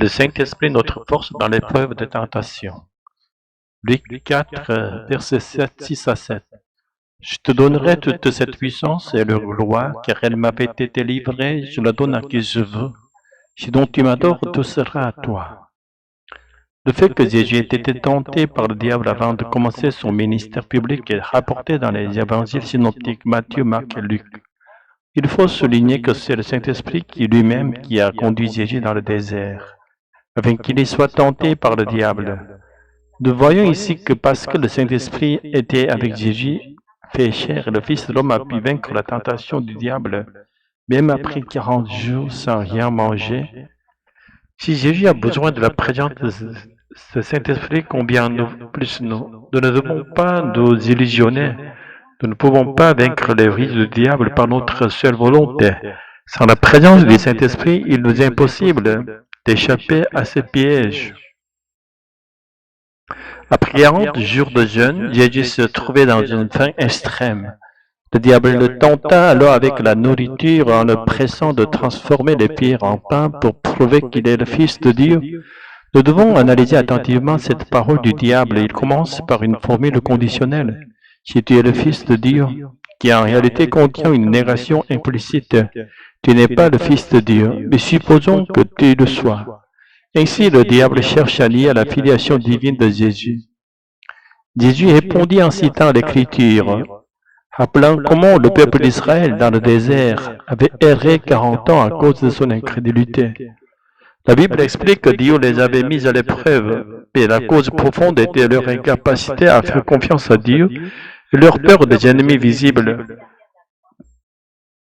Le Saint-Esprit, notre force dans l'épreuve de tentation. Luc 4, versets 6 à 7. Je te donnerai toute cette puissance et leur gloire, car elle m'avait été livrée, je la donne à qui je veux. Si donc tu m'adores, tout sera à toi. Le fait que Jésus ait été tenté par le diable avant de commencer son ministère public est rapporté dans les évangiles synoptiques Matthieu, Marc et Luc. Il faut souligner que c'est le Saint-Esprit lui-même qui a conduit Jésus dans le désert, afin qu'il y soit tenté par le diable. Nous voyons ici que parce que le Saint-Esprit était avec Jésus, fait chair, le Fils de l'homme a pu vaincre la tentation du diable, même après 40 jours sans rien manger. Si Jésus a besoin de la présence de ce Saint-Esprit, combien plus nous ne devons pas nous illusionner. Nous ne pouvons pas vaincre les risques du diable par notre seule volonté. Sans la présence du Saint-Esprit, il nous est impossible d'échapper à ces pièges. Après 40 jours de jeûne, Jésus se trouvait dans une faim extrême. Le diable le tenta alors avec la nourriture en le pressant de transformer les pierres en pain pour prouver qu'il est le Fils de Dieu. Nous devons analyser attentivement cette parole du diable. Il commence par une formule conditionnelle. Si tu es le Fils de Dieu, qui en réalité contient une négation implicite. Tu n'es pas le Fils de Dieu, mais supposons que tu le sois. Ainsi, le diable cherche à lier à la filiation divine de Jésus. Jésus répondit en citant l'Écriture, rappelant comment le peuple d'Israël dans le désert avait erré 40 ans à cause de son incrédulité. La Bible explique que Dieu les avait mis à l'épreuve, mais la cause profonde était leur incapacité à faire confiance à Dieu et leur peur des ennemis visibles.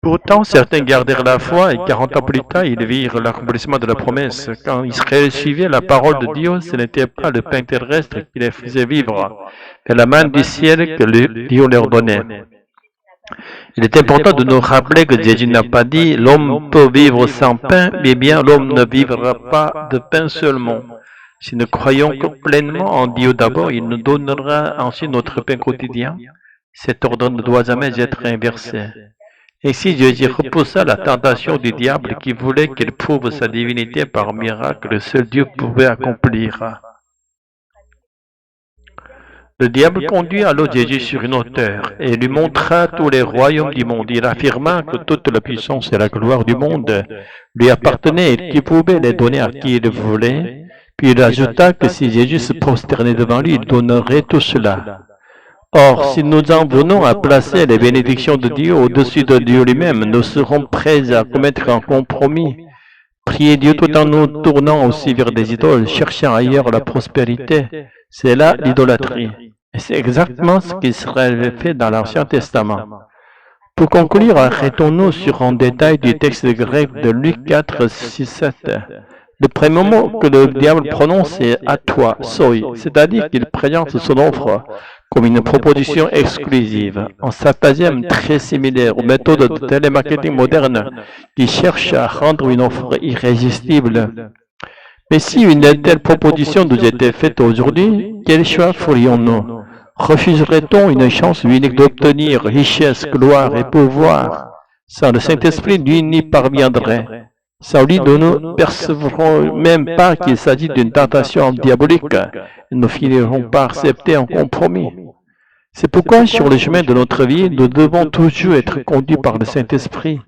Pourtant, certains gardèrent la foi et 40 ans plus tard, ils virent l'accomplissement de la promesse. Quand Israël suivait la parole de Dieu, ce n'était pas le pain terrestre qui les faisait vivre, mais la main du ciel que Dieu leur donnait. Il est important de nous rappeler que Jésus n'a pas dit « l'homme peut vivre sans pain, mais bien l'homme ne vivra pas de pain seulement ». Si nous croyons pleinement en Dieu d'abord, il nous donnera ensuite notre pain quotidien. Cet ordre ne doit jamais être inversé. Ainsi, Jésus repoussa la tentation du diable qui voulait qu'il prouve sa divinité par miracle que seul Dieu pouvait accomplir. Le diable conduit alors Jésus sur une hauteur et lui montra tous les royaumes du monde. Il affirma que toute la puissance et la gloire du monde lui appartenaient et qu'il pouvait les donner à qui il voulait. Puis il ajouta que si Jésus se prosternait devant lui, il donnerait tout cela. Or, si nous en venons à placer les bénédictions de Dieu au-dessus de Dieu lui-même, nous serons prêts à commettre un compromis, prier Dieu tout en nous tournant aussi vers des idoles, cherchant ailleurs la prospérité. C'est là l'idolâtrie. Et c'est exactement ce qu'Israël fait dans l'Ancien Testament. Pour conclure, arrêtons-nous sur un détail du texte grec de Luc 4, 6, 7. Le premier mot que le diable prononce est « à toi, soi », c'est-à-dire qu'il présente son offre comme une proposition exclusive, un stratagème très similaire aux méthodes de télémarketing moderne qui cherchent à rendre une offre irrésistible. Mais si une telle proposition nous était faite aujourd'hui, quel choix ferions-nous? Refuserait-on une chance unique d'obtenir richesse, gloire et pouvoir? Sans le Saint-Esprit, lui n'y parviendrait. Sans lui, nous ne percevrons même pas qu'il s'agit d'une tentation diabolique. Nous finirons par accepter un compromis. C'est pourquoi, sur le chemin de notre vie, nous devons toujours être conduits par le Saint-Esprit.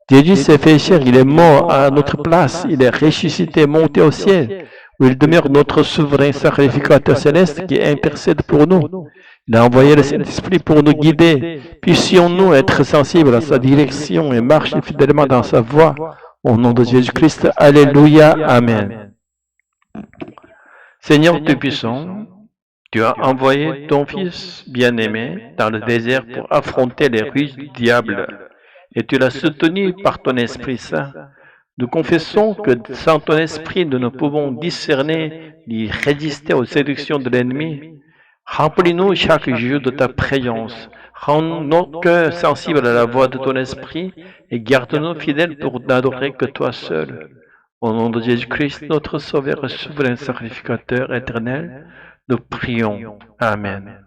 Jésus s'est fait chair, il est mort à notre place, il est ressuscité, monté au ciel, où il demeure notre souverain sacrificateur céleste qui intercède pour nous. Il a envoyé le Saint-Esprit pour nous guider. Puissions-nous être sensibles à sa direction et marcher fidèlement dans sa voie. Au nom de Jésus-Christ, Alléluia, Amen. Seigneur Tout-Puissant, tu as envoyé ton Fils bien-aimé dans le désert pour affronter les ruses du diable, et tu l'as soutenu par ton Esprit Saint. Nous confessons que sans ton Esprit, nous ne pouvons discerner ni résister aux séductions de l'ennemi. Remplis-nous chaque jour de ta présence. Rends nos cœurs sensibles à la voix de ton Esprit et garde-nous fidèles pour n'adorer que toi seul. Au nom de Jésus-Christ, notre Sauveur et souverain sacrificateur éternel, nous prions. Amen.